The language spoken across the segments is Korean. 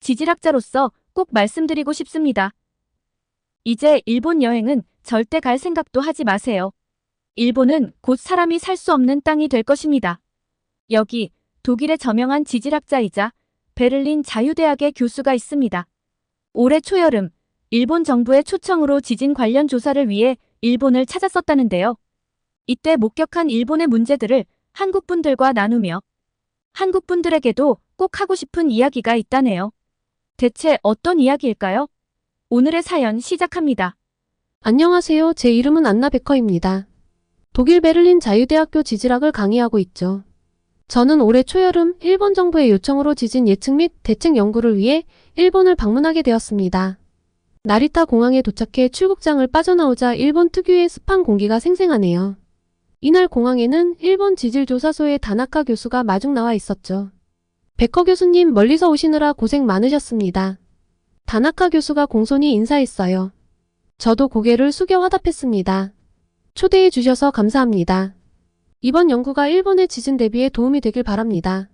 지질학자로서 꼭 말씀드리고 싶습니다. 이제 일본 여행은 절대 갈 생각도 하지 마세요. 일본은 곧 사람이 살 수 없는 땅이 될 것입니다. 여기 독일의 저명한 지질학자이자 베를린 자유대학의 교수가 있습니다. 올해 초여름 일본 정부의 초청으로 지진 관련 조사를 위해 일본을 찾았었다는데요. 이때 목격한 일본의 문제들을 한국 분들과 나누며 한국 분들에게도 꼭 하고 싶은 이야기가 있다네요. 대체 어떤 이야기일까요? 오늘의 사연 시작합니다. 안녕하세요. 제 이름은 안나 베커입니다. 독일 베를린 자유대학교 지질학을 강의하고 있죠. 저는 올해 초여름 일본 정부의 요청으로 지진 예측 및 대책 연구를 위해 일본을 방문하게 되었습니다. 나리타 공항에 도착해 출국장을 빠져나오자 일본 특유의 습한 공기가 생생하네요. 이날 공항에는 일본 지질조사소의 다나카 교수가 마중 나와 있었죠. 베커 교수님, 멀리서 오시느라 고생 많으셨습니다. 다나카 교수가 공손히 인사했어요. 저도 고개를 숙여 화답했습니다. 초대해 주셔서 감사합니다. 이번 연구가 일본의 지진 대비에 도움이 되길 바랍니다.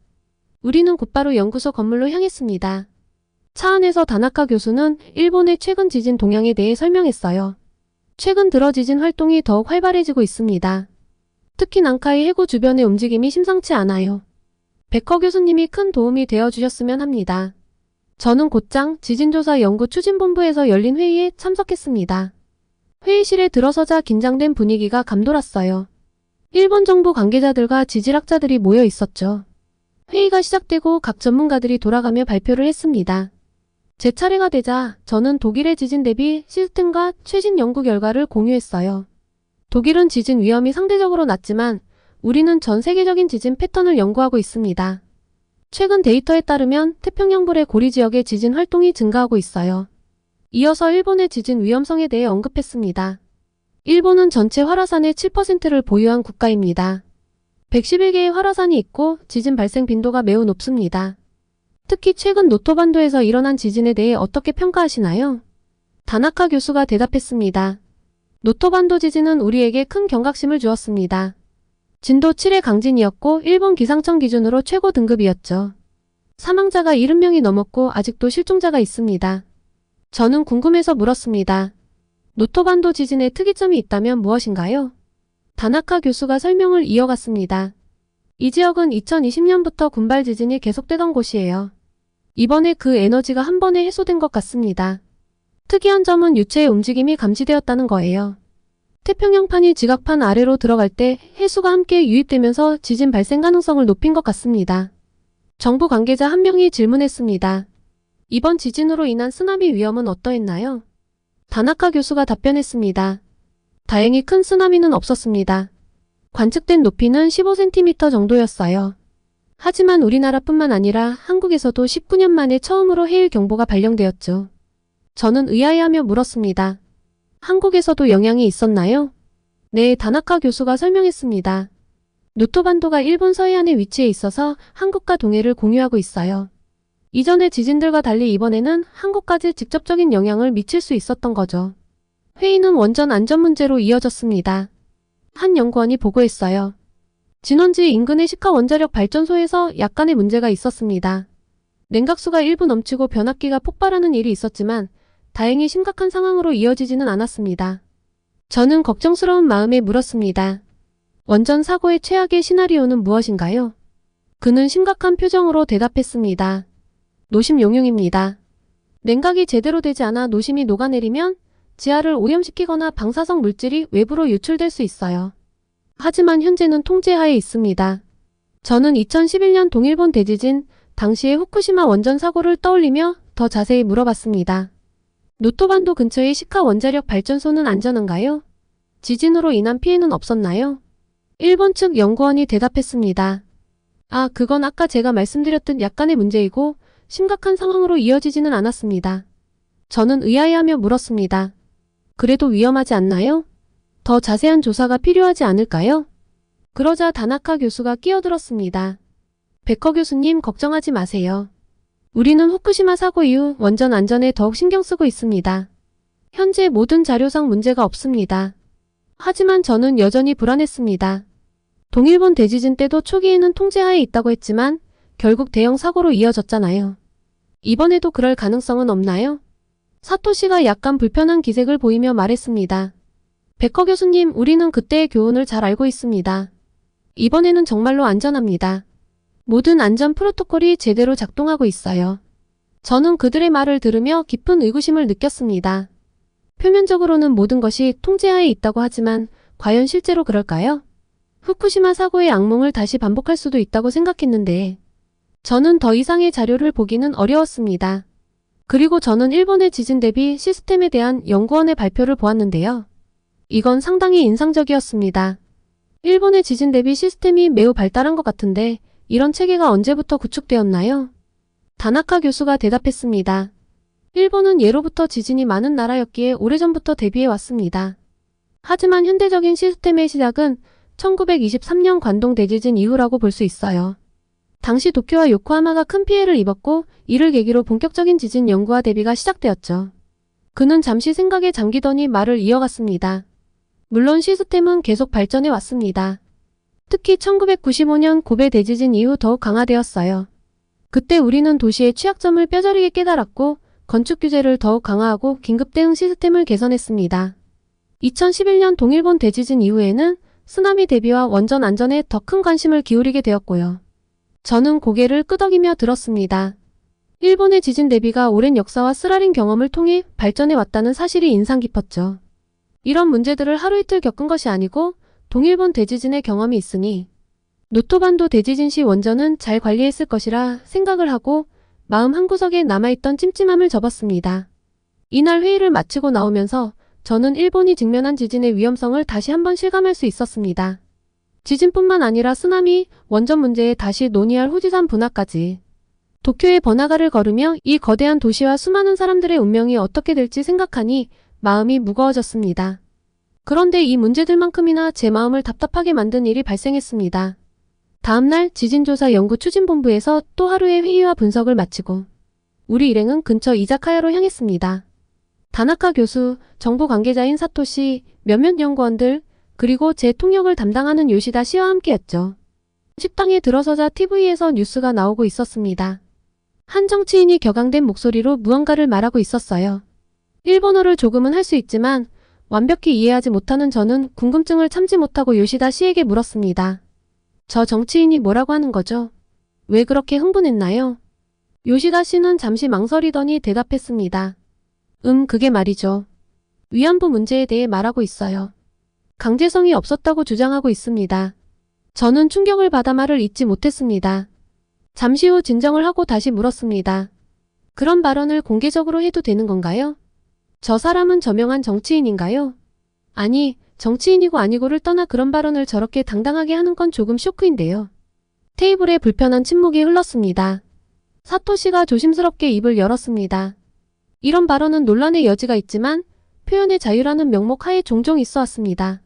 우리는 곧바로 연구소 건물로 향했습니다. 차 안에서 다나카 교수는 일본의 최근 지진 동향에 대해 설명했어요. 최근 들어 지진 활동이 더욱 활발해지고 있습니다. 특히 난카이 해구 주변의 움직임이 심상치 않아요. 베커 교수님이 큰 도움이 되어주셨으면 합니다. 저는 곧장 지진조사 연구 추진본부에서 열린 회의에 참석했습니다. 회의실에 들어서자 긴장된 분위기가 감돌았어요. 일본 정부 관계자들과 지질학자들이 모여 있었죠. 회의가 시작되고 각 전문가들이 돌아가며 발표를 했습니다. 제 차례가 되자 저는 독일의 지진 대비 시스템과 최신 연구 결과를 공유했어요. 독일은 지진 위험이 상대적으로 낮지만 우리는 전 세계적인 지진 패턴을 연구하고 있습니다. 최근 데이터에 따르면 태평양불의 고리 지역의 지진 활동이 증가하고 있어요. 이어서 일본의 지진 위험성에 대해 언급했습니다. 일본은 전체 활화산의 7%를 보유한 국가입니다. 111개의 활화산이 있고 지진 발생 빈도가 매우 높습니다. 특히 최근 노토반도에서 일어난 지진에 대해 어떻게 평가하시나요? 다나카 교수가 대답했습니다. 노토반도 지진은 우리에게 큰 경각심을 주었습니다. 진도 7의 강진이었고 일본 기상청 기준으로 최고 등급이었죠. 사망자가 70명이 넘었고 아직도 실종자가 있습니다. 저는 궁금해서 물었습니다. 노토반도 지진의 특이점이 있다면 무엇인가요? 다나카 교수가 설명을 이어갔습니다. 이 지역은 2020년부터 군발 지진이 계속되던 곳이에요. 이번에 그 에너지가 한 번에 해소된 것 같습니다. 특이한 점은 유체의 움직임이 감지되었다는 거예요. 태평양판이 지각판 아래로 들어갈 때 해수가 함께 유입되면서 지진 발생 가능성을 높인 것 같습니다. 정부 관계자 한 명이 질문했습니다. 이번 지진으로 인한 쓰나미 위험은 어떠했나요? 다나카 교수가 답변했습니다. 다행히 큰 쓰나미는 없었습니다. 관측된 높이는 15cm 정도였어요. 하지만 우리나라뿐만 아니라 한국에서도 19년 만에 처음으로 해일 경보가 발령되었죠. 저는 의아해하며 물었습니다. 한국에서도 영향이 있었나요? 네, 다나카 교수가 설명했습니다. 노토반도가 일본 서해안에 위치해 있어서 한국과 동해를 공유하고 있어요. 이전의 지진들과 달리 이번에는 한국까지 직접적인 영향을 미칠 수 있었던 거죠. 회의는 원전 안전 문제로 이어졌습니다. 한 연구원이 보고했어요. 진원지 인근의 시카 원자력 발전소에서 약간의 문제가 있었습니다. 냉각수가 일부 넘치고 변압기가 폭발하는 일이 있었지만 다행히 심각한 상황으로 이어지지는 않았습니다. 저는 걱정스러운 마음에 물었습니다. 원전 사고의 최악의 시나리오는 무엇인가요? 그는 심각한 표정으로 대답했습니다. 노심 용융입니다. 냉각이 제대로 되지 않아 노심이 녹아내리면 지하를 오염시키거나 방사성 물질이 외부로 유출될 수 있어요. 하지만 현재는 통제하에 있습니다. 저는 2011년 동일본 대지진 당시의 후쿠시마 원전 사고를 떠올리며 더 자세히 물어봤습니다. 노토반도 근처의 시카 원자력 발전소는 안전한가요? 지진으로 인한 피해는 없었나요? 일본 측 연구원이 대답했습니다. 그건 아까 제가 말씀드렸던 약간의 문제이고 심각한 상황으로 이어지지는 않았습니다. 저는 의아해하며 물었습니다. 그래도 위험하지 않나요? 더 자세한 조사가 필요하지 않을까요? 그러자 다나카 교수가 끼어들었습니다. 베커 교수님, 걱정하지 마세요. 우리는 후쿠시마 사고 이후 원전 안전에 더욱 신경 쓰고 있습니다. 현재 모든 자료상 문제가 없습니다. 하지만 저는 여전히 불안했습니다. 동일본 대지진 때도 초기에는 통제하에 있다고 했지만 결국 대형 사고로 이어졌잖아요. 이번에도 그럴 가능성은 없나요? 사토시가 약간 불편한 기색을 보이며 말했습니다. 베커 교수님, 우리는 그때의 교훈을 잘 알고 있습니다. 이번에는 정말로 안전합니다. 모든 안전 프로토콜이 제대로 작동하고 있어요. 저는 그들의 말을 들으며 깊은 의구심을 느꼈습니다. 표면적으로는 모든 것이 통제하에 있다고 하지만 과연 실제로 그럴까요? 후쿠시마 사고의 악몽을 다시 반복할 수도 있다고 생각했는데 저는 더 이상의 자료를 보기는 어려웠습니다. 그리고 저는 일본의 지진 대비 시스템에 대한 연구원의 발표를 보았는데요. 이건 상당히 인상적이었습니다. 일본의 지진 대비 시스템이 매우 발달한 것 같은데 이런 체계가 언제부터 구축되었나요? 다나카 교수가 대답했습니다. 일본은 예로부터 지진이 많은 나라였기에 오래전부터 대비해 왔습니다. 하지만 현대적인 시스템의 시작은 1923년 관동 대지진 이후라고 볼 수 있어요. 당시 도쿄와 요코하마가 큰 피해를 입었고 이를 계기로 본격적인 지진 연구와 대비가 시작되었죠. 그는 잠시 생각에 잠기더니 말을 이어갔습니다. 물론 시스템은 계속 발전해 왔습니다. 특히 1995년 고베 대지진 이후 더욱 강화되었어요. 그때 우리는 도시의 취약점을 뼈저리게 깨달았고 건축 규제를 더욱 강화하고 긴급 대응 시스템을 개선했습니다. 2011년 동일본 대지진 이후에는 쓰나미 대비와 원전 안전에 더 큰 관심을 기울이게 되었고요. 저는 고개를 끄덕이며 들었습니다. 일본의 지진 대비가 오랜 역사와 쓰라린 경험을 통해 발전해 왔다는 사실이 인상 깊었죠. 이런 문제들을 하루 이틀 겪은 것이 아니고 동일본 대지진의 경험이 있으니 노토반도 대지진 시 원전은 잘 관리했을 것이라 생각을 하고 마음 한구석에 남아있던 찜찜함을 접었습니다. 이날 회의를 마치고 나오면서 저는 일본이 직면한 지진의 위험성을 다시 한번 실감할 수 있었습니다. 지진뿐만 아니라 쓰나미, 원전 문제에 다시 논의할 후지산 분화까지. 도쿄의 번화가를 걸으며 이 거대한 도시와 수많은 사람들의 운명이 어떻게 될지 생각하니 마음이 무거워졌습니다. 그런데 이 문제들만큼이나 제 마음을 답답하게 만든 일이 발생했습니다. 다음날 지진조사 연구추진본부에서 또 하루의 회의와 분석을 마치고 우리 일행은 근처 이자카야로 향했습니다. 다나카 교수, 정부 관계자인 사토시, 몇몇 연구원들, 그리고 제 통역을 담당하는 요시다 씨와 함께였죠. 식당에 들어서자 TV에서 뉴스가 나오고 있었습니다. 한 정치인이 격앙된 목소리로 무언가를 말하고 있었어요. 일본어를 조금은 할 수 있지만 완벽히 이해하지 못하는 저는 궁금증을 참지 못하고 요시다 씨에게 물었습니다. 저 정치인이 뭐라고 하는 거죠? 왜 그렇게 흥분했나요? 요시다 씨는 잠시 망설이더니 대답했습니다. 그게 말이죠. 위안부 문제에 대해 말하고 있어요. 강제성이 없었다고 주장하고 있습니다. 저는 충격을 받아 말을 잇지 못했습니다. 잠시 후 진정을 하고 다시 물었습니다. 그런 발언을 공개적으로 해도 되는 건가요? 저 사람은 저명한 정치인인가요? 아니, 정치인이고 아니고를 떠나 그런 발언을 저렇게 당당하게 하는 건 조금 쇼크인데요. 테이블에 불편한 침묵이 흘렀습니다. 사토시가 조심스럽게 입을 열었습니다. 이런 발언은 논란의 여지가 있지만 표현의 자유라는 명목 하에 종종 있어 왔습니다.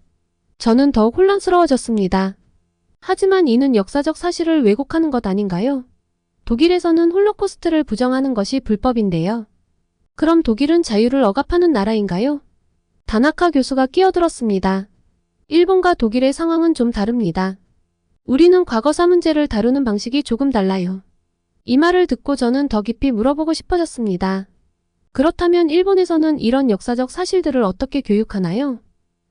저는 더욱 혼란스러워졌습니다. 하지만 이는 역사적 사실을 왜곡하는 것 아닌가요? 독일에서는 홀로코스트를 부정하는 것이 불법인데요. 그럼 독일은 자유를 억압하는 나라인가요? 다나카 교수가 끼어들었습니다. 일본과 독일의 상황은 좀 다릅니다. 우리는 과거사 문제를 다루는 방식이 조금 달라요. 이 말을 듣고 저는 더 깊이 물어보고 싶어졌습니다. 그렇다면 일본에서는 이런 역사적 사실들을 어떻게 교육하나요?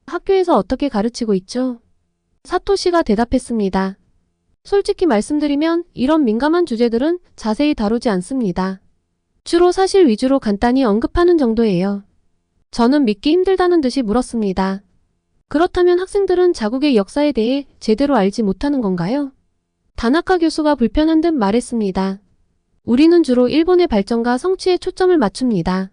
학교에서 어떻게 가르치고 있죠? 사토시가 대답했습니다. 솔직히 말씀드리면 이런 민감한 주제들은 자세히 다루지 않습니다. 주로 사실 위주로 간단히 언급하는 정도예요. 저는 믿기 힘들다는 듯이 물었습니다. 그렇다면 학생들은 자국의 역사에 대해 제대로 알지 못하는 건가요? 다나카 교수가 불편한 듯 말했습니다. 우리는 주로 일본의 발전과 성취에 초점을 맞춥니다.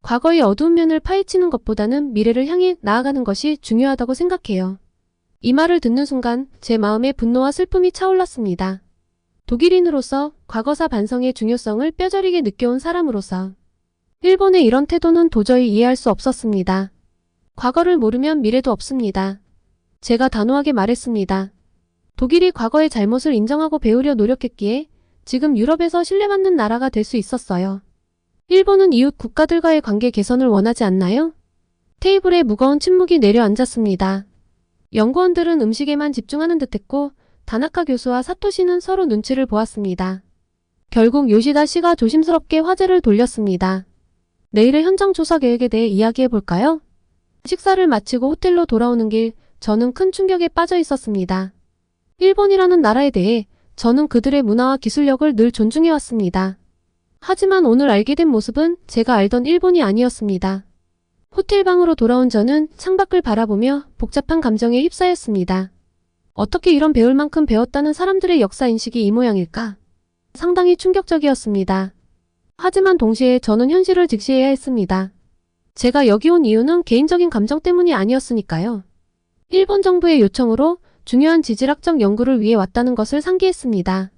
과거의 어두운 면을 파헤치는 것보다는 미래를 향해 나아가는 것이 중요하다고 생각해요. 이 말을 듣는 순간 제 마음에 분노와 슬픔이 차올랐습니다. 독일인으로서 과거사 반성의 중요성을 뼈저리게 느껴온 사람으로서 일본의 이런 태도는 도저히 이해할 수 없었습니다. 과거를 모르면 미래도 없습니다. 제가 단호하게 말했습니다. 독일이 과거의 잘못을 인정하고 배우려 노력했기에 지금 유럽에서 신뢰받는 나라가 될 수 있었어요. 일본은 이웃 국가들과의 관계 개선을 원하지 않나요? 테이블에 무거운 침묵이 내려앉았습니다. 연구원들은 음식에만 집중하는 듯했고 다나카 교수와 사토시는 서로 눈치를 보았습니다. 결국 요시다 씨가 조심스럽게 화제를 돌렸습니다. 내일의 현장 조사 계획에 대해 이야기해 볼까요? 식사를 마치고 호텔로 돌아오는 길, 저는 큰 충격에 빠져 있었습니다. 일본이라는 나라에 대해 저는 그들의 문화와 기술력을 늘 존중해 왔습니다. 하지만 오늘 알게 된 모습은 제가 알던 일본이 아니었습니다. 호텔 방으로 돌아온 저는 창밖을 바라보며 복잡한 감정에 휩싸였습니다. 어떻게 이런 배울 만큼 배웠다는 사람들의 역사 인식이 이 모양일까? 상당히 충격적이었습니다. 하지만 동시에 저는 현실을 직시해야 했습니다. 제가 여기 온 이유는 개인적인 감정 때문이 아니었으니까요. 일본 정부의 요청으로 중요한 지질학적 연구를 위해 왔다는 것을 상기했습니다.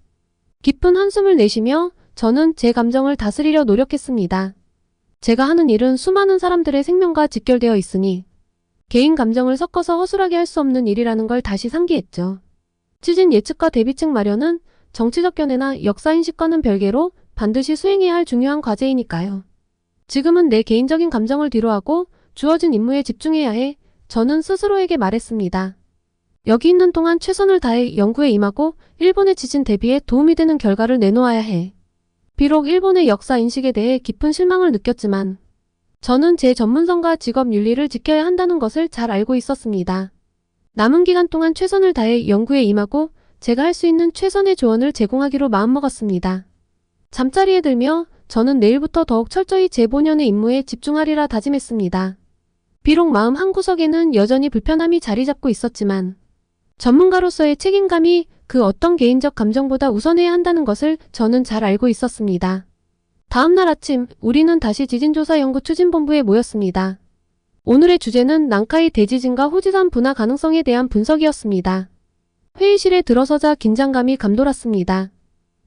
깊은 한숨을 내쉬며 저는 제 감정을 다스리려 노력했습니다. 제가 하는 일은 수많은 사람들의 생명과 직결되어 있으니 개인 감정을 섞어서 허술하게 할 수 없는 일이라는 걸 다시 상기했죠. 지진 예측과 대비책 마련은 정치적 견해나 역사인식과는 별개로 반드시 수행해야 할 중요한 과제이니까요. 지금은 내 개인적인 감정을 뒤로하고 주어진 임무에 집중해야 해 저는 스스로에게 말했습니다. 여기 있는 동안 최선을 다해 연구에 임하고 일본의 지진 대비에 도움이 되는 결과를 내놓아야 해. 비록 일본의 역사 인식에 대해 깊은 실망을 느꼈지만 저는 제 전문성과 직업 윤리를 지켜야 한다는 것을 잘 알고 있었습니다. 남은 기간 동안 최선을 다해 연구에 임하고 제가 할 수 있는 최선의 조언을 제공하기로 마음먹었습니다. 잠자리에 들며 저는 내일부터 더욱 철저히 제 본연의 임무에 집중하리라 다짐했습니다. 비록 마음 한구석에는 여전히 불편함이 자리 잡고 있었지만 전문가로서의 책임감이 그 어떤 개인적 감정보다 우선해야 한다는 것을 저는 잘 알고 있었습니다. 다음 날 아침 우리는 다시 지진조사연구추진본부에 모였습니다. 오늘의 주제는 난카이 대지진과 후지산 분화 가능성에 대한 분석이었습니다. 회의실에 들어서자 긴장감이 감돌았습니다.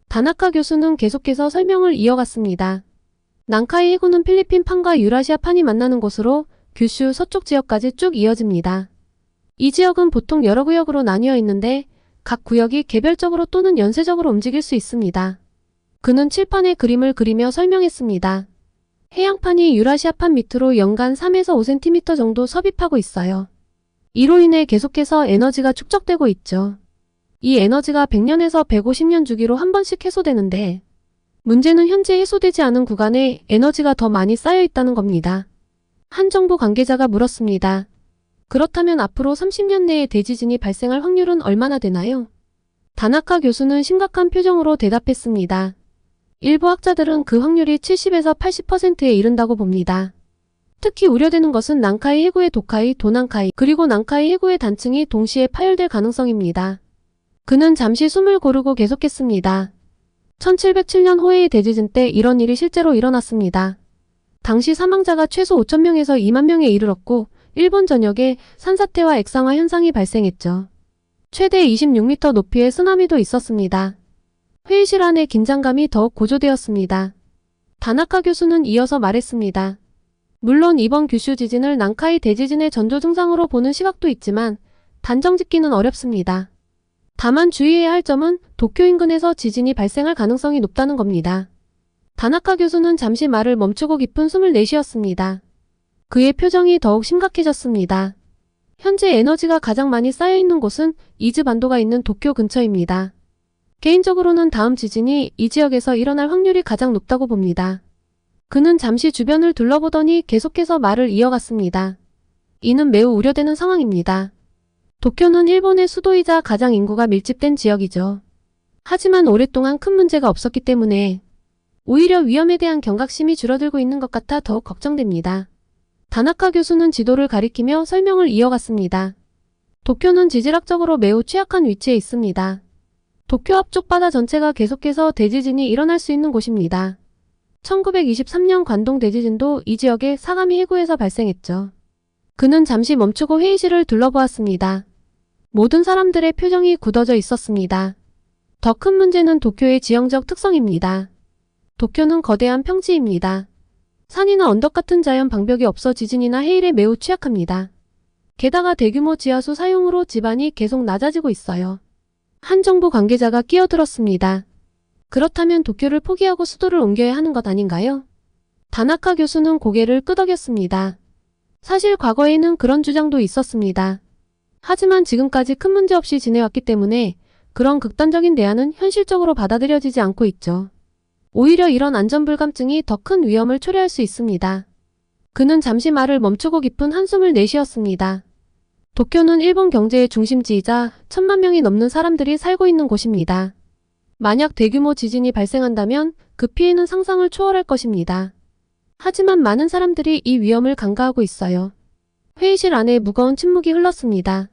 다나카 교수는 계속해서 설명을 이어갔습니다. 난카이 해구는 필리핀판과 유라시아판이 만나는 곳으로 규슈 서쪽 지역까지 쭉 이어집니다. 이 지역은 보통 여러 구역으로 나뉘어 있는데 각 구역이 개별적으로 또는 연쇄적으로 움직일 수 있습니다. 그는 칠판에 그림을 그리며 설명했습니다. 해양판이 유라시아판 밑으로 연간 3에서 5cm 정도 섭입하고 있어요. 이로 인해 계속해서 에너지가 축적되고 있죠. 이 에너지가 100년에서 150년 주기로 한 번씩 해소되는데 문제는 현재 해소되지 않은 구간에 에너지가 더 많이 쌓여 있다는 겁니다. 한 정부 관계자가 물었습니다. 그렇다면 앞으로 30년 내에 대지진이 발생할 확률은 얼마나 되나요? 다나카 교수는 심각한 표정으로 대답했습니다. 일부 학자들은 그 확률이 70에서 80%에 이른다고 봅니다. 특히 우려되는 것은 난카이 해구의 도카이, 도난카이, 그리고 난카이 해구의 단층이 동시에 파열될 가능성입니다. 그는 잠시 숨을 고르고 계속했습니다. 1707년 호에이 대지진 때 이런 일이 실제로 일어났습니다. 당시 사망자가 최소 5,000명에서 2만 명에 이르렀고 일본 전역에 산사태와 액상화 현상이 발생했죠. 최대 26m 높이의 쓰나미도 있었습니다. 회의실 안의 긴장감이 더욱 고조되었습니다. 다나카 교수는 이어서 말했습니다. 물론 이번 규슈 지진을 난카이 대지진의 전조 증상으로 보는 시각도 있지만 단정 짓기는 어렵습니다. 다만 주의해야 할 점은 도쿄 인근에서 지진이 발생할 가능성이 높다는 겁니다. 다나카 교수는 잠시 말을 멈추고 깊은 숨을 내쉬었습니다. 그의 표정이 더욱 심각해졌습니다. 현재 에너지가 가장 많이 쌓여있는 곳은 이즈 반도가 있는 도쿄 근처입니다. 개인적으로는 다음 지진이 이 지역에서 일어날 확률이 가장 높다고 봅니다. 그는 잠시 주변을 둘러보더니 계속해서 말을 이어갔습니다. 이는 매우 우려되는 상황입니다. 도쿄는 일본의 수도이자 가장 인구가 밀집된 지역이죠. 하지만 오랫동안 큰 문제가 없었기 때문에 오히려 위험에 대한 경각심이 줄어들고 있는 것 같아 더욱 걱정됩니다. 다나카 교수는 지도를 가리키며 설명을 이어갔습니다. 도쿄는 지질학적으로 매우 취약한 위치에 있습니다. 도쿄 앞쪽 바다 전체가 계속해서 대지진이 일어날 수 있는 곳입니다. 1923년 관동 대지진도 이 지역의 사가미 해구에서 발생했죠. 그는 잠시 멈추고 회의실을 둘러보았습니다. 모든 사람들의 표정이 굳어져 있었습니다. 더 큰 문제는 도쿄의 지형적 특성입니다. 도쿄는 거대한 평지입니다. 산이나 언덕 같은 자연 방벽이 없어 지진이나 해일에 매우 취약합니다. 게다가 대규모 지하수 사용으로 지반이 계속 낮아지고 있어요. 한 정부 관계자가 끼어들었습니다. 그렇다면 도쿄를 포기하고 수도를 옮겨야 하는 것 아닌가요? 다나카 교수는 고개를 끄덕였습니다. 사실 과거에는 그런 주장도 있었습니다. 하지만 지금까지 큰 문제 없이 지내왔기 때문에 그런 극단적인 대안은 현실적으로 받아들여지지 않고 있죠. 오히려 이런 안전불감증이 더 큰 위험을 초래할 수 있습니다. 그는 잠시 말을 멈추고 깊은 한숨을 내쉬었습니다. 도쿄는 일본 경제의 중심지이자 1,000만 명이 넘는 사람들이 살고 있는 곳입니다. 만약 대규모 지진이 발생한다면 그 피해는 상상을 초월할 것입니다. 하지만 많은 사람들이 이 위험을 간과하고 있어요. 회의실 안에 무거운 침묵이 흘렀습니다.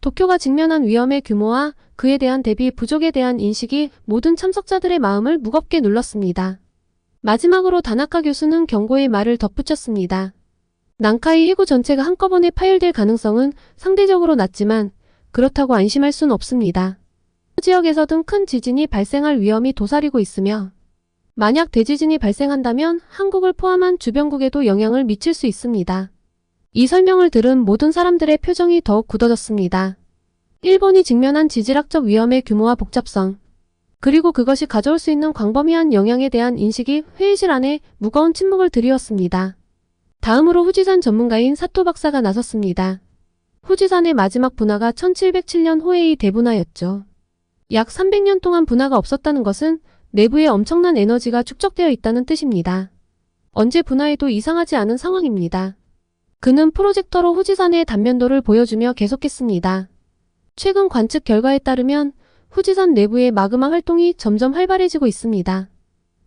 도쿄가 직면한 위험의 규모와 그에 대한 대비 부족에 대한 인식이 모든 참석자들의 마음을 무겁게 눌렀습니다. 마지막으로 다나카 교수는 경고의 말을 덧붙였습니다. 난카이 해구 전체가 한꺼번에 파열될 가능성은 상대적으로 낮지만 그렇다고 안심할 순 없습니다. 지역에서든 큰 지진이 발생할 위험이 도사리고 있으며 만약 대지진이 발생한다면 한국을 포함한 주변국에도 영향을 미칠 수 있습니다. 이 설명을 들은 모든 사람들의 표정이 더욱 굳어졌습니다. 일본이 직면한 지질학적 위험의 규모와 복잡성, 그리고 그것이 가져올 수 있는 광범위한 영향에 대한 인식이 회의실 안에 무거운 침묵을 드리웠습니다. 다음으로 후지산 전문가인 사토 박사가 나섰습니다. 후지산의 마지막 분화가 1707년 호에이 대분화였죠. 약 300년 동안 분화가 없었다는 것은 내부에 엄청난 에너지가 축적되어 있다는 뜻입니다. 언제 분화해도 이상하지 않은 상황입니다. 그는 프로젝터로 후지산의 단면도를 보여주며 계속했습니다. 최근 관측 결과에 따르면 후지산 내부의 마그마 활동이 점점 활발해지고 있습니다.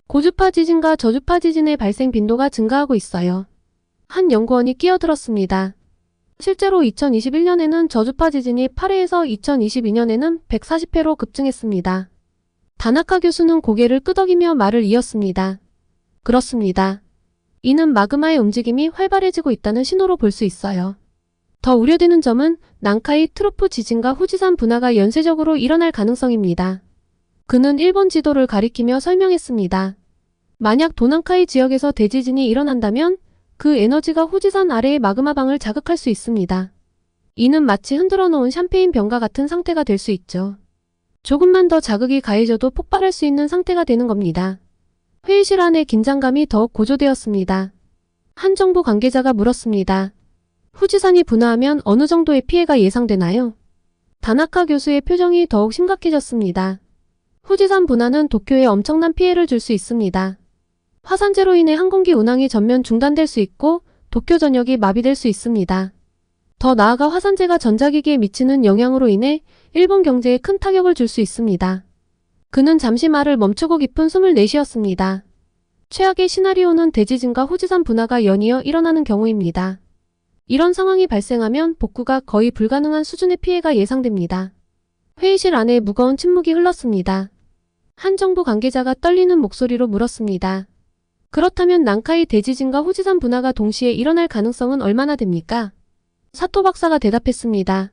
고주파 지진과 저주파 지진의 발생 빈도가 증가하고 있어요. 한 연구원이 끼어들었습니다. 실제로 2021년에는 저주파 지진이 8회에서 2022년에는 140회로 급증했습니다. 다나카 교수는 고개를 끄덕이며 말을 이었습니다. 그렇습니다. 이는 마그마의 움직임이 활발해지고 있다는 신호로 볼 수 있어요. 더 우려되는 점은 난카이 트로프 지진과 후지산 분화가 연쇄적으로 일어날 가능성입니다. 그는 일본 지도를 가리키며 설명했습니다. 만약 도난카이 지역에서 대지진이 일어난다면 그 에너지가 후지산 아래의 마그마방을 자극할 수 있습니다. 이는 마치 흔들어 놓은 샴페인 병과 같은 상태가 될 수 있죠. 조금만 더 자극이 가해져도 폭발할 수 있는 상태가 되는 겁니다. 회의실 안의 긴장감이 더욱 고조되었습니다. 한 정부 관계자가 물었습니다. 후지산이 분화하면 어느 정도의 피해가 예상되나요? 다나카 교수의 표정이 더욱 심각해졌습니다. 후지산 분화는 도쿄에 엄청난 피해를 줄 수 있습니다. 화산재로 인해 항공기 운항이 전면 중단될 수 있고 도쿄 전역이 마비될 수 있습니다. 더 나아가 화산재가 전자기기에 미치는 영향으로 인해 일본 경제에 큰 타격을 줄 수 있습니다. 그는 잠시 말을 멈추고 깊은 숨을 내쉬었습니다. 최악의 시나리오는 대지진과 후지산 분화가 연이어 일어나는 경우입니다. 이런 상황이 발생하면 복구가 거의 불가능한 수준의 피해가 예상됩니다. 회의실 안에 무거운 침묵이 흘렀습니다. 한 정부 관계자가 떨리는 목소리로 물었습니다. 그렇다면 난카이 대지진과 후지산 분화가 동시에 일어날 가능성은 얼마나 됩니까? 사토 박사가 대답했습니다.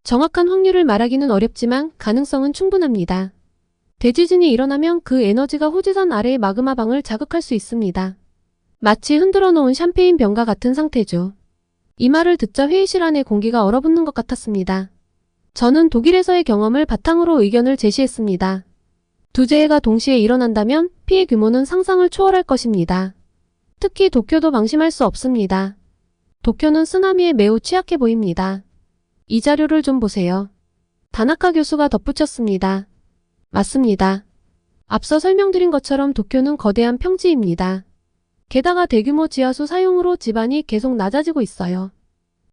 정확한 확률을 말하기는 어렵지만 가능성은 충분합니다. 대지진이 일어나면 그 에너지가 후지산 아래의 마그마방을 자극할 수 있습니다. 마치 흔들어 놓은 샴페인 병과 같은 상태죠. 이 말을 듣자 회의실 안의 공기가 얼어붙는 것 같았습니다. 저는 독일에서의 경험을 바탕으로 의견을 제시했습니다. 두 재해가 동시에 일어난다면 피해 규모는 상상을 초월할 것입니다. 특히 도쿄도 방심할 수 없습니다. 도쿄는 쓰나미에 매우 취약해 보입니다. 이 자료를 좀 보세요. 다나카 교수가 덧붙였습니다. 맞습니다. 앞서 설명드린 것처럼 도쿄는 거대한 평지입니다. 게다가 대규모 지하수 사용으로 지반이 계속 낮아지고 있어요.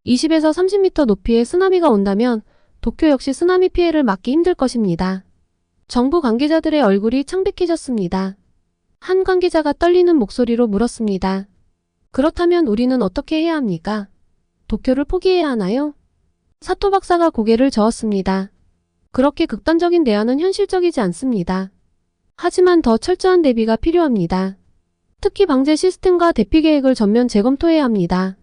20에서 30m 높이의 쓰나미가 온다면 도쿄 역시 쓰나미 피해를 막기 힘들 것입니다. 정부 관계자들의 얼굴이 창백해졌습니다. 한 관계자가 떨리는 목소리로 물었습니다. 그렇다면 우리는 어떻게 해야 합니까? 도쿄를 포기해야 하나요? 사토 박사가 고개를 저었습니다. 그렇게 극단적인 대안은 현실적이지 않습니다. 하지만 더 철저한 대비가 필요합니다. 특히 방제 시스템과 대피 계획을 전면 재검토해야 합니다.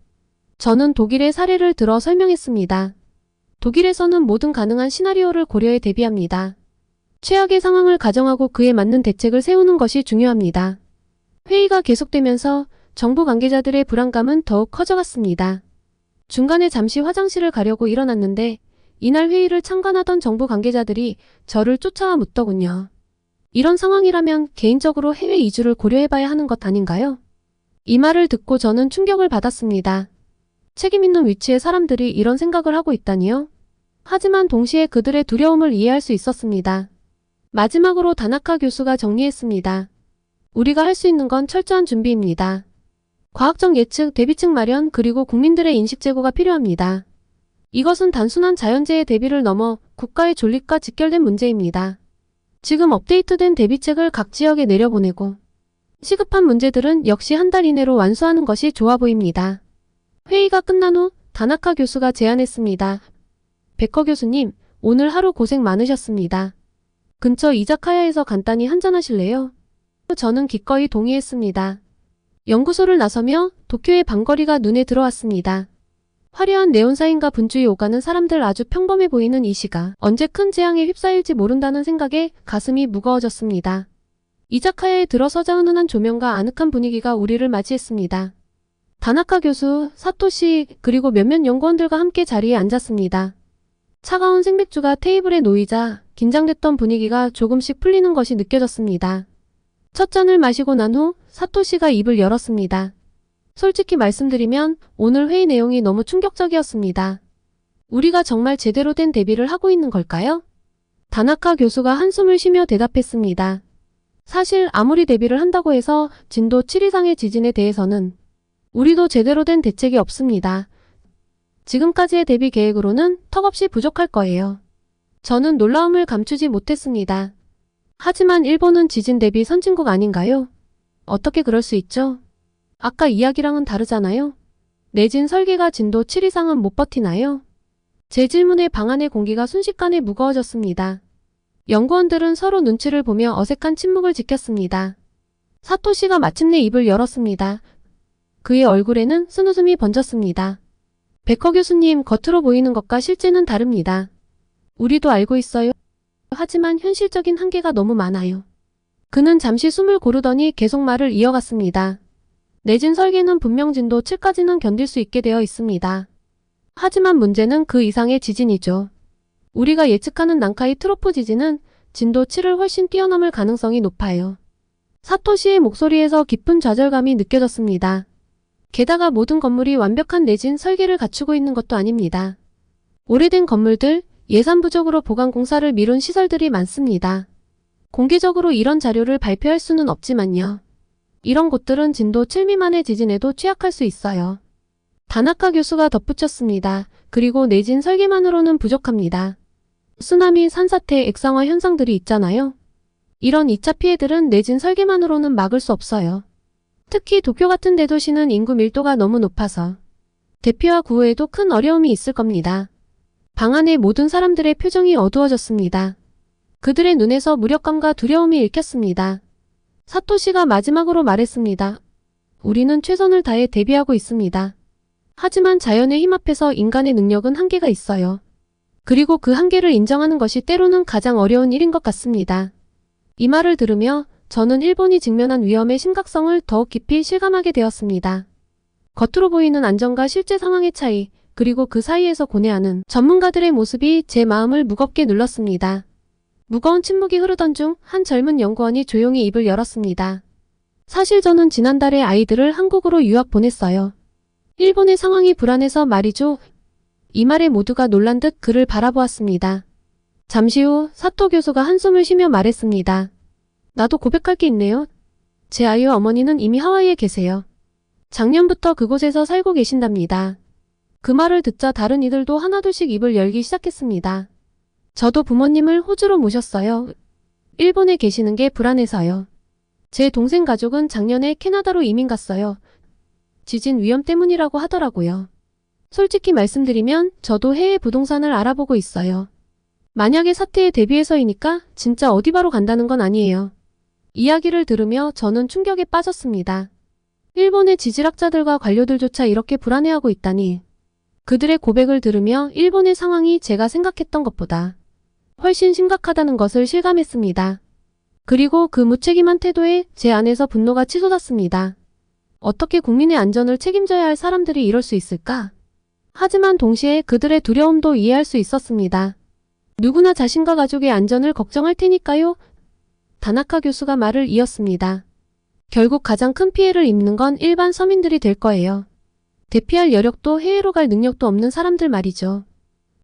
저는 독일의 사례를 들어 설명했습니다. 독일에서는 모든 가능한 시나리오를 고려해 대비합니다. 최악의 상황을 가정하고 그에 맞는 대책을 세우는 것이 중요합니다. 회의가 계속되면서 정부 관계자들의 불안감은 더욱 커져갔습니다. 중간에 잠시 화장실을 가려고 일어났는데 이날 회의를 참관하던 정부 관계자들이 저를 쫓아와 묻더군요. 이런 상황이라면 개인적으로 해외 이주를 고려해봐야 하는 것 아닌가요? 이 말을 듣고 저는 충격을 받았습니다. 책임 있는 위치의 사람들이 이런 생각을 하고 있다니요? 하지만 동시에 그들의 두려움을 이해할 수 있었습니다. 마지막으로 다나카 교수가 정리했습니다. 우리가 할 수 있는 건 철저한 준비입니다. 과학적 예측, 대비책 마련, 그리고 국민들의 인식 제고가 필요합니다. 이것은 단순한 자연재해 대비를 넘어 국가의 존립과 직결된 문제입니다. 지금 업데이트된 대비책을 각 지역에 내려보내고 시급한 문제들은 역시 한 달 이내로 완수하는 것이 좋아 보입니다. 회의가 끝난 후 다나카 교수가 제안했습니다. 베커 교수님, 오늘 하루 고생 많으셨습니다. 근처 이자카야에서 간단히 한잔하실래요? 저는 기꺼이 동의했습니다. 연구소를 나서며 도쿄의 밤거리가 눈에 들어왔습니다. 화려한 네온사인과 분주히 오가는 사람들, 아주 평범해 보이는 이 시가 언제 큰 재앙에 휩싸일지 모른다는 생각에 가슴이 무거워졌습니다. 이자카야에 들어서자 은은한 조명과 아늑한 분위기가 우리를 맞이했습니다. 다나카 교수, 사토시, 그리고 몇몇 연구원들과 함께 자리에 앉았습니다. 차가운 생맥주가 테이블에 놓이자 긴장됐던 분위기가 조금씩 풀리는 것이 느껴졌습니다. 첫 잔을 마시고 난 후 사토시가 입을 열었습니다. 솔직히 말씀드리면 오늘 회의 내용이 너무 충격적이었습니다. 우리가 정말 제대로 된 대비를 하고 있는 걸까요? 다나카 교수가 한숨을 쉬며 대답했습니다. 사실 아무리 대비를 한다고 해서 진도 7 이상의 지진에 대해서는 우리도 제대로 된 대책이 없습니다. 지금까지의 대비 계획으로는 턱없이 부족할 거예요. 저는 놀라움을 감추지 못했습니다. 하지만 일본은 지진 대비 선진국 아닌가요? 어떻게 그럴 수 있죠? 아까 이야기랑은 다르잖아요. 내진 설계가 진도 7 이상은 못 버티나요? 제 질문에 방 안의 공기가 순식간에 무거워졌습니다. 연구원들은 서로 눈치를 보며 어색한 침묵을 지켰습니다. 사토시가 마침내 입을 열었습니다. 그의 얼굴에는 쓴웃음이 번졌습니다. 베커 교수님, 겉으로 보이는 것과 실제는 다릅니다. 우리도 알고 있어요. 하지만 현실적인 한계가 너무 많아요. 그는 잠시 숨을 고르더니 계속 말을 이어갔습니다. 내진 설계는 분명 진도 7까지는 견딜 수 있게 되어 있습니다. 하지만 문제는 그 이상의 지진이죠. 우리가 예측하는 난카이 트로프 지진은 진도 7을 훨씬 뛰어넘을 가능성이 높아요. 사토시의 목소리에서 깊은 좌절감이 느껴졌습니다. 게다가 모든 건물이 완벽한 내진 설계를 갖추고 있는 것도 아닙니다. 오래된 건물들, 예산 부족으로 보강 공사를 미룬 시설들이 많습니다. 공개적으로 이런 자료를 발표할 수는 없지만요. 이런 곳들은 진도 7 미만의 지진에도 취약할 수 있어요. 다나카 교수가 덧붙였습니다. 그리고 내진 설계만으로는 부족합니다. 쓰나미, 산사태, 액상화 현상들이 있잖아요. 이런 2차 피해들은 내진 설계만으로는 막을 수 없어요. 특히 도쿄 같은 대도시는 인구 밀도가 너무 높아서 대피와 구호에도 큰 어려움이 있을 겁니다. 방 안의 모든 사람들의 표정이 어두워졌습니다. 그들의 눈에서 무력감과 두려움이 읽혔습니다. 사토시가 마지막으로 말했습니다. 우리는 최선을 다해 대비하고 있습니다. 하지만 자연의 힘 앞에서 인간의 능력은 한계가 있어요. 그리고 그 한계를 인정하는 것이 때로는 가장 어려운 일인 것 같습니다. 이 말을 들으며 저는 일본이 직면한 위험의 심각성을 더욱 깊이 실감하게 되었습니다. 겉으로 보이는 안전과 실제 상황의 차이, 그리고 그 사이에서 고뇌하는 전문가들의 모습이 제 마음을 무겁게 눌렀습니다. 무거운 침묵이 흐르던 중 한 젊은 연구원이 조용히 입을 열었습니다. 사실 저는 지난달에 아이들을 한국으로 유학 보냈어요. 일본의 상황이 불안해서 말이죠. 이 말에 모두가 놀란 듯 그를 바라보았습니다. 잠시 후 사토 교수가 한숨을 쉬며 말했습니다. 나도 고백할 게 있네요. 제 아이와 어머니는 이미 하와이에 계세요. 작년부터 그곳에서 살고 계신답니다. 그 말을 듣자 다른 이들도 하나둘씩 입을 열기 시작했습니다. 저도 부모님을 호주로 모셨어요. 일본에 계시는 게 불안해서요. 제 동생 가족은 작년에 캐나다로 이민 갔어요. 지진 위험 때문이라고 하더라고요. 솔직히 말씀드리면 저도 해외 부동산을 알아보고 있어요. 만약에 사태에 대비해서이니까 진짜 어디 바로 간다는 건 아니에요. 이야기를 들으며 저는 충격에 빠졌습니다. 일본의 지질학자들과 관료들조차 이렇게 불안해하고 있다니. 그들의 고백을 들으며 일본의 상황이 제가 생각했던 것보다 훨씬 심각하다는 것을 실감했습니다. 그리고 그 무책임한 태도에 제 안에서 분노가 치솟았습니다. 어떻게 국민의 안전을 책임져야 할 사람들이 이럴 수 있을까? 하지만 동시에 그들의 두려움도 이해할 수 있었습니다. 누구나 자신과 가족의 안전을 걱정할 테니까요. 다나카 교수가 말을 이었습니다. 결국 가장 큰 피해를 입는 건 일반 서민들이 될 거예요. 대피할 여력도 해외로 갈 능력도 없는 사람들 말이죠.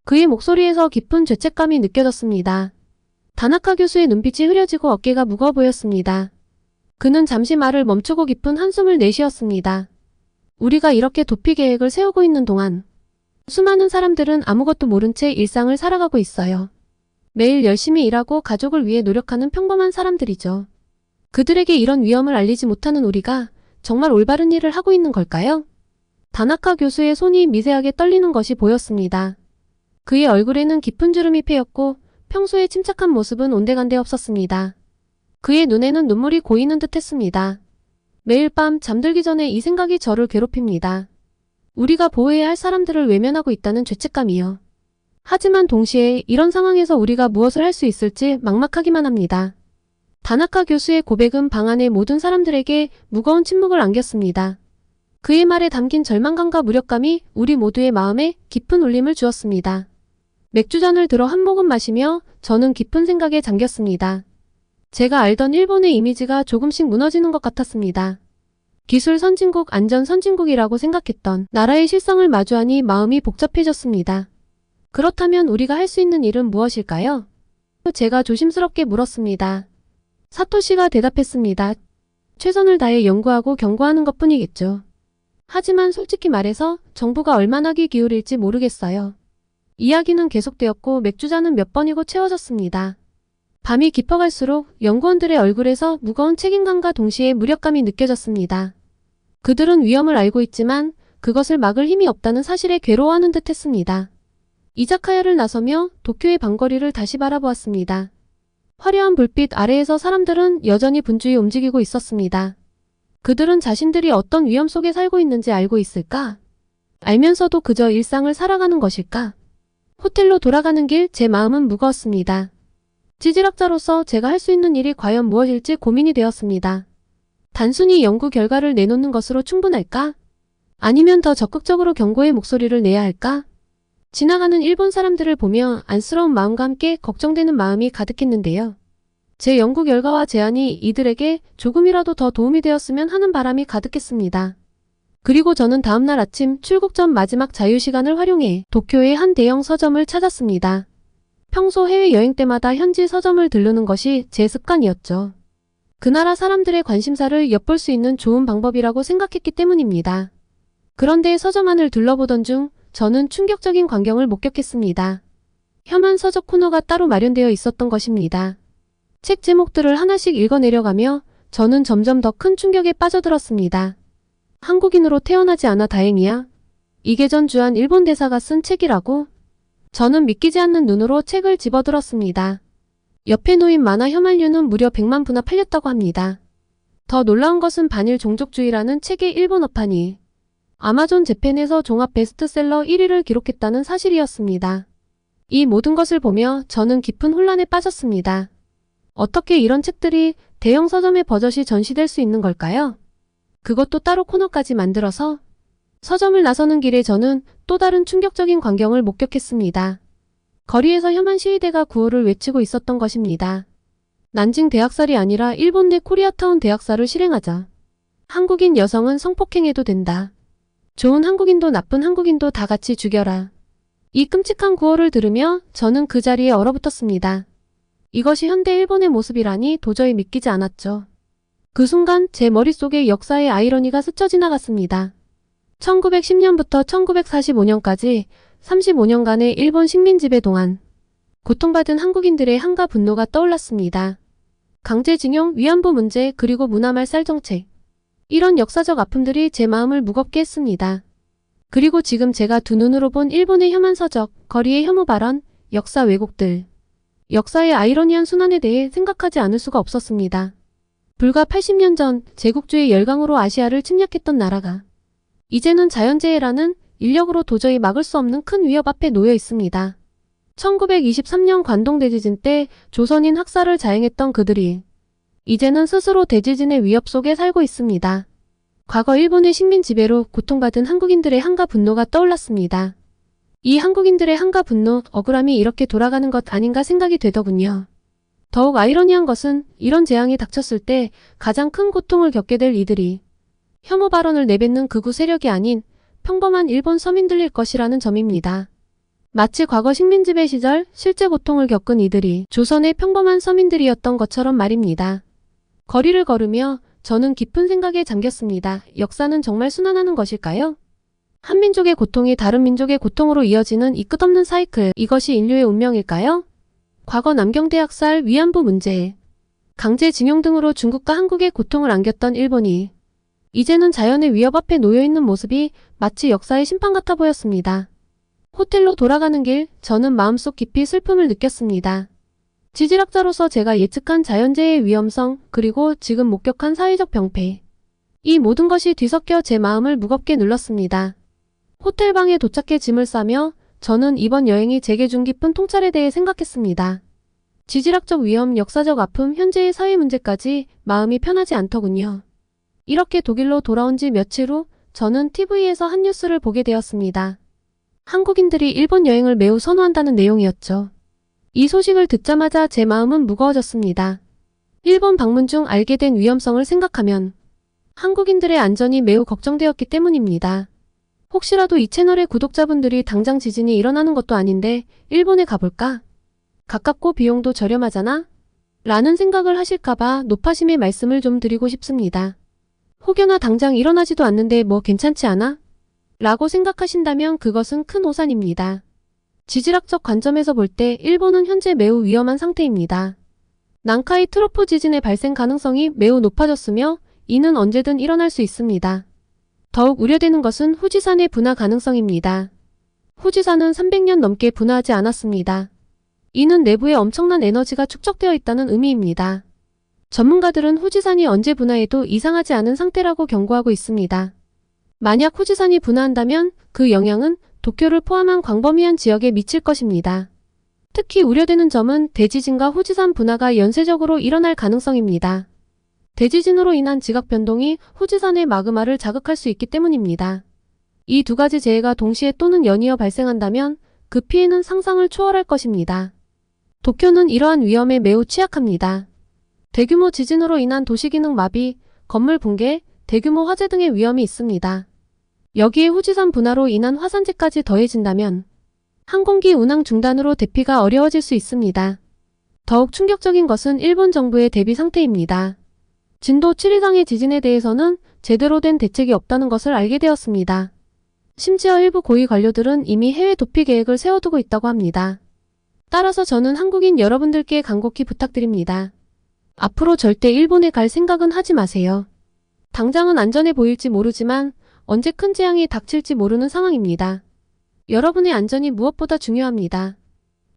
그의 목소리에서 깊은 죄책감이 느껴졌습니다. 다나카 교수의 눈빛이 흐려지고 어깨가 무거워 보였습니다. 그는 잠시 말을 멈추고 깊은 한숨을 내쉬었습니다. 우리가 이렇게 도피 계획을 세우고 있는 동안 수많은 사람들은 아무것도 모른 채 일상을 살아가고 있어요. 매일 열심히 일하고 가족을 위해 노력하는 평범한 사람들이죠. 그들에게 이런 위험을 알리지 못하는 우리가 정말 올바른 일을 하고 있는 걸까요? 다나카 교수의 손이 미세하게 떨리는 것이 보였습니다. 그의 얼굴에는 깊은 주름이 패였고 평소의 침착한 모습은 온데간데 없었습니다. 그의 눈에는 눈물이 고이는 듯 했습니다. 매일 밤 잠들기 전에 이 생각이 저를 괴롭힙니다. 우리가 보호해야 할 사람들을 외면하고 있다는 죄책감이요. 하지만 동시에 이런 상황에서 우리가 무엇을 할 수 있을지 막막하기만 합니다. 다나카 교수의 고백은 방 안의 모든 사람들에게 무거운 침묵을 안겼습니다. 그의 말에 담긴 절망감과 무력감이 우리 모두의 마음에 깊은 울림을 주었습니다. 맥주잔을 들어 한 모금 마시며 저는 깊은 생각에 잠겼습니다. 제가 알던 일본의 이미지가 조금씩 무너지는 것 같았습니다. 기술 선진국, 안전 선진국이라고 생각했던 나라의 실상을 마주하니 마음이 복잡해졌습니다. 그렇다면 우리가 할 수 있는 일은 무엇일까요? 제가 조심스럽게 물었습니다. 사토시가 대답했습니다. 최선을 다해 연구하고 경고하는 것뿐이겠죠. 하지만 솔직히 말해서 정부가 얼마나 귀 기울일지 모르겠어요. 이야기는 계속되었고 맥주잔은 몇 번이고 채워졌습니다. 밤이 깊어갈수록 연구원들의 얼굴에서 무거운 책임감과 동시에 무력감이 느껴졌습니다. 그들은 위험을 알고 있지만 그것을 막을 힘이 없다는 사실에 괴로워하는 듯 했습니다. 이자카야를 나서며 도쿄의 방거리를 다시 바라보았습니다. 화려한 불빛 아래에서 사람들은 여전히 분주히 움직이고 있었습니다. 그들은 자신들이 어떤 위험 속에 살고 있는지 알고 있을까? 알면서도 그저 일상을 살아가는 것일까? 호텔로 돌아가는 길 제 마음은 무거웠습니다. 지질학자로서 제가 할 수 있는 일이 과연 무엇일지 고민이 되었습니다. 단순히 연구 결과를 내놓는 것으로 충분할까? 아니면 더 적극적으로 경고의 목소리를 내야 할까? 지나가는 일본 사람들을 보며 안쓰러운 마음과 함께 걱정되는 마음이 가득했는데요. 제 연구 결과와 제안이 이들에게 조금이라도 더 도움이 되었으면 하는 바람이 가득했습니다. 그리고 저는 다음날 아침 출국 전 마지막 자유시간을 활용해 도쿄의 한 대형 서점을 찾았습니다. 평소 해외여행 때마다 현지 서점을 들르는 것이 제 습관이었죠. 그 나라 사람들의 관심사를 엿볼 수 있는 좋은 방법이라고 생각했기 때문입니다. 그런데 서점 안을 둘러보던 중 저는 충격적인 광경을 목격했습니다. 혐한 서적 코너가 따로 마련되어 있었던 것입니다. 책 제목들을 하나씩 읽어내려가며 저는 점점 더 큰 충격에 빠져들었습니다. 한국인으로 태어나지 않아 다행이야. 이계전 주한 일본 대사가 쓴 책이라고? 저는 믿기지 않는 눈으로 책을 집어들었습니다. 옆에 놓인 만화 혐한류는 무려 100만 부나 팔렸다고 합니다. 더 놀라운 것은 반일 종족주의라는 책의 일본어판이 아마존 재팬에서 종합 베스트셀러 1위를 기록했다는 사실이었습니다. 이 모든 것을 보며 저는 깊은 혼란에 빠졌습니다. 어떻게 이런 책들이 대형 서점에 버젓이 전시될 수 있는 걸까요? 그것도 따로 코너까지 만들어서? 서점을 나서는 길에 저는 또 다른 충격적인 광경을 목격했습니다. 거리에서 혐한 시위대가 구호를 외치고 있었던 것입니다. 난징 대학살이 아니라 일본 내 코리아타운 대학살을 실행하자. 한국인 여성은 성폭행해도 된다. 좋은 한국인도 나쁜 한국인도 다 같이 죽여라. 이 끔찍한 구호를 들으며 저는 그 자리에 얼어붙었습니다. 이것이 현대 일본의 모습이라니 도저히 믿기지 않았죠. 그 순간 제 머릿속에 역사의 아이러니가 스쳐 지나갔습니다. 1910년부터 1945년까지 35년간의 일본 식민지배 동안 고통받은 한국인들의 한가 분노가 떠올랐습니다. 강제징용, 위안부 문제, 그리고 문화말살 정책. 이런 역사적 아픔들이 제 마음을 무겁게 했습니다. 그리고 지금 제가 두 눈으로 본 일본의 혐한 서적, 거리의 혐오 발언, 역사 왜곡들. 역사의 아이러니한 순환에 대해 생각하지 않을 수가 없었습니다. 불과 80년 전 제국주의 열강으로 아시아를 침략했던 나라가 이제는 자연재해라는 인력으로 도저히 막을 수 없는 큰 위협 앞에 놓여 있습니다. 1923년 관동 대지진 때 조선인 학살을 자행했던 그들이 이제는 스스로 대지진의 위협 속에 살고 있습니다. 과거 일본의 식민 지배로 고통받은 한국인들의 한가 분노가 떠올랐습니다. 이 한국인들의 한가 분노, 억울함이 이렇게 돌아가는 것 아닌가 생각이 되더군요. 더욱 아이러니한 것은 이런 재앙이 닥쳤을 때 가장 큰 고통을 겪게 될 이들이 혐오 발언을 내뱉는 극우 세력이 아닌 평범한 일본 서민들일 것이라는 점입니다. 마치 과거 식민지배 시절 실제 고통을 겪은 이들이 조선의 평범한 서민들이었던 것처럼 말입니다. 거리를 걸으며 저는 깊은 생각에 잠겼습니다. 역사는 정말 순환하는 것일까요? 한 민족의 고통이 다른 민족의 고통으로 이어지는 이 끝없는 사이클, 이것이 인류의 운명일까요? 과거 남경대 학살, 위안부 문제, 강제징용 등으로 중국과 한국의 고통을 안겼던 일본이 이제는 자연의 위협 앞에 놓여있는 모습이 마치 역사의 심판 같아 보였습니다. 호텔로 돌아가는 길, 저는 마음속 깊이 슬픔을 느꼈습니다. 지질학자로서 제가 예측한 자연재해의 위험성, 그리고 지금 목격한 사회적 병폐. 이 모든 것이 뒤섞여 제 마음을 무겁게 눌렀습니다. 호텔방에 도착해 짐을 싸며 저는 이번 여행이 제게 준 깊은 통찰에 대해 생각했습니다. 지질학적 위험, 역사적 아픔, 현재의 사회 문제까지 마음이 편하지 않더군요. 이렇게 독일로 돌아온 지 며칠 후 저는 TV에서 한 뉴스를 보게 되었습니다. 한국인들이 일본 여행을 매우 선호한다는 내용이었죠. 이 소식을 듣자마자 제 마음은 무거워졌습니다. 일본 방문 중 알게 된 위험성을 생각하면 한국인들의 안전이 매우 걱정되었기 때문입니다. 혹시라도 이 채널의 구독자분들이 당장 지진이 일어나는 것도 아닌데 일본에 가볼까? 가깝고 비용도 저렴하잖아? 라는 생각을 하실까봐 노파심의 말씀을 좀 드리고 싶습니다. 혹여나 당장 일어나지도 않는데 뭐 괜찮지 않아? 라고 생각하신다면 그것은 큰 오산입니다. 지질학적 관점에서 볼 때 일본은 현재 매우 위험한 상태입니다. 난카이 트로프 지진의 발생 가능성이 매우 높아졌으며 이는 언제든 일어날 수 있습니다. 더욱 우려되는 것은 후지산의 분화 가능성입니다. 후지산은 300년 넘게 분화하지 않았습니다. 이는 내부에 엄청난 에너지가 축적되어 있다는 의미입니다. 전문가들은 후지산이 언제 분화해도 이상하지 않은 상태라고 경고하고 있습니다. 만약 후지산이 분화한다면 그 영향은 도쿄를 포함한 광범위한 지역에 미칠 것입니다. 특히 우려되는 점은 대지진과 후지산 분화가 연쇄적으로 일어날 가능성입니다. 대지진으로 인한 지각 변동이 후지산의 마그마를 자극할 수 있기 때문입니다. 이 두 가지 재해가 동시에 또는 연이어 발생한다면 그 피해는 상상을 초월할 것입니다. 도쿄는 이러한 위험에 매우 취약합니다. 대규모 지진으로 인한 도시기능 마비, 건물 붕괴, 대규모 화재 등의 위험이 있습니다. 여기에 후지산 분화로 인한 화산재까지 더해진다면 항공기 운항 중단으로 대피가 어려워질 수 있습니다. 더욱 충격적인 것은 일본 정부의 대비 상태입니다. 진도 7 이상의 지진에 대해서는 제대로 된 대책이 없다는 것을 알게 되었습니다. 심지어 일부 고위 관료들은 이미 해외 도피 계획을 세워두고 있다고 합니다. 따라서 저는 한국인 여러분들께 간곡히 부탁드립니다. 앞으로 절대 일본에 갈 생각은 하지 마세요. 당장은 안전해 보일지 모르지만 언제 큰 재앙이 닥칠지 모르는 상황입니다. 여러분의 안전이 무엇보다 중요합니다.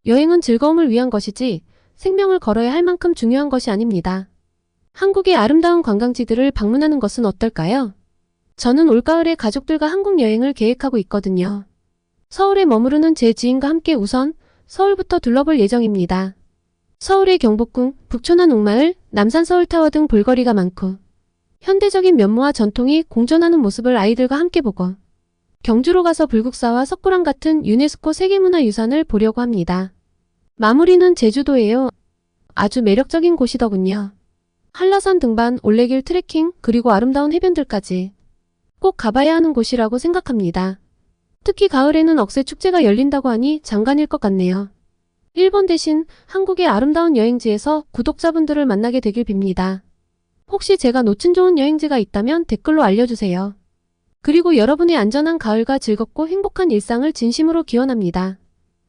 여행은 즐거움을 위한 것이지 생명을 걸어야 할 만큼 중요한 것이 아닙니다. 한국의 아름다운 관광지들을 방문하는 것은 어떨까요? 저는 올가을에 가족들과 한국 여행을 계획하고 있거든요. 서울에 머무르는 제 지인과 함께 우선 서울부터 둘러볼 예정입니다. 서울의 경복궁, 북촌한 옥마을, 남산 서울타워 등 볼거리가 많고 현대적인 면모와 전통이 공존하는 모습을 아이들과 함께 보고 경주로 가서 불국사와 석굴암 같은 유네스코 세계문화유산을 보려고 합니다. 마무리는 제주도예요. 아주 매력적인 곳이더군요. 한라산 등반, 올레길 트레킹, 그리고 아름다운 해변들까지 꼭 가봐야 하는 곳이라고 생각합니다. 특히 가을에는 억새축제가 열린다고 하니 장관일 것 같네요. 일본 대신 한국의 아름다운 여행지에서 구독자분들을 만나게 되길 빕니다. 혹시 제가 놓친 좋은 여행지가 있다면 댓글로 알려주세요. 그리고 여러분의 안전한 가을과 즐겁고 행복한 일상을 진심으로 기원합니다.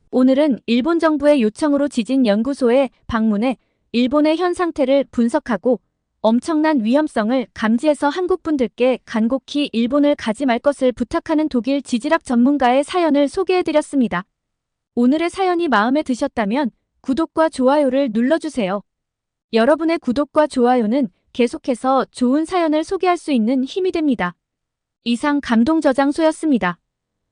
오늘은 일본 정부의 요청으로 지진연구소에 방문해 일본의 현 상태를 분석하고 엄청난 위험성을 감지해서 한국분들께 간곡히 일본을 가지 말 것을 부탁하는 독일 지질학 전문가의 사연을 소개해드렸습니다. 오늘의 사연이 마음에 드셨다면 구독과 좋아요를 눌러주세요. 여러분의 구독과 좋아요는 계속해서 좋은 사연을 소개할 수 있는 힘이 됩니다. 이상 감동저장소였습니다.